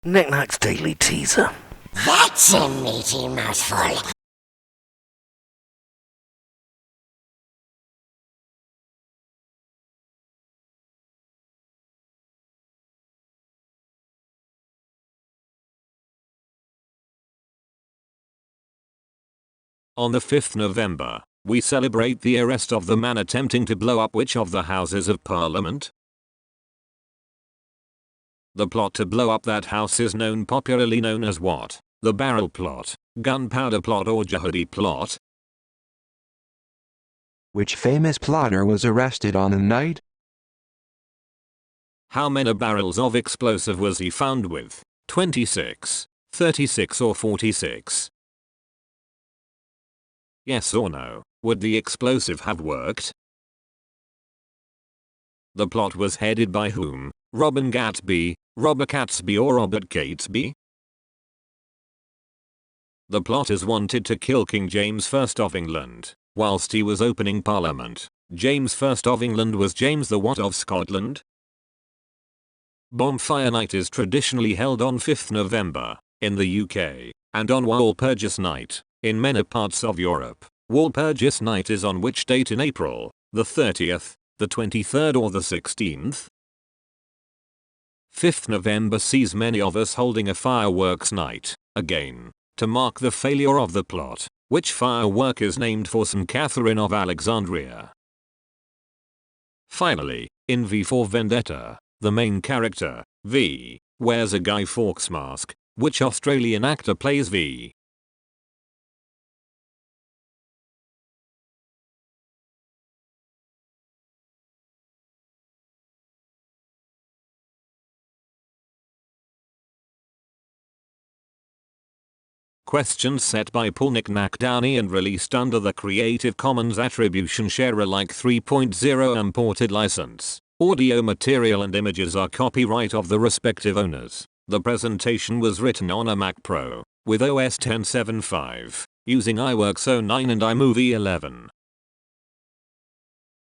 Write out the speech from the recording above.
Knick-Knack's Daily Teaser. That's a meaty mouthful. On the 5th November, we celebrate the arrest of the man attempting to blow up which of the Houses of Parliament? The plot to blow up that house is popularly known as what? The barrel plot, gunpowder plot or Jehudi plot? Which famous plotter was arrested on the night? How many barrels of explosive was he found with? 26, 36 or 46? Yes or no, would the explosive have worked? The plot was headed by whom? Robin Gatsby, Robert Catsby or Robert Catesby? The plotters wanted to kill King James I of England, whilst he was opening Parliament. James I of England was James the what of Scotland? Bonfire night is traditionally held on 5th November, in the UK, and on Walpurgis night, in many parts of Europe. Walpurgis night is on which date in April? The 30th, the 23rd or the 16th? 5th November sees many of us holding a fireworks night, again, to mark the failure of the plot, which firework is named for St. Catherine of Alexandria. Finally, in V for Vendetta, the main character, V, wears a Guy Fawkes mask. Which Australian actor plays V? Questions set by Paul Knick-Knack Downey and released under the Creative Commons Attribution Share Alike 3.0 imported license. Audio material and images are copyright of the respective owners. The presentation was written on a Mac Pro with OS X 7.5 using iWorks 09 and iMovie 11.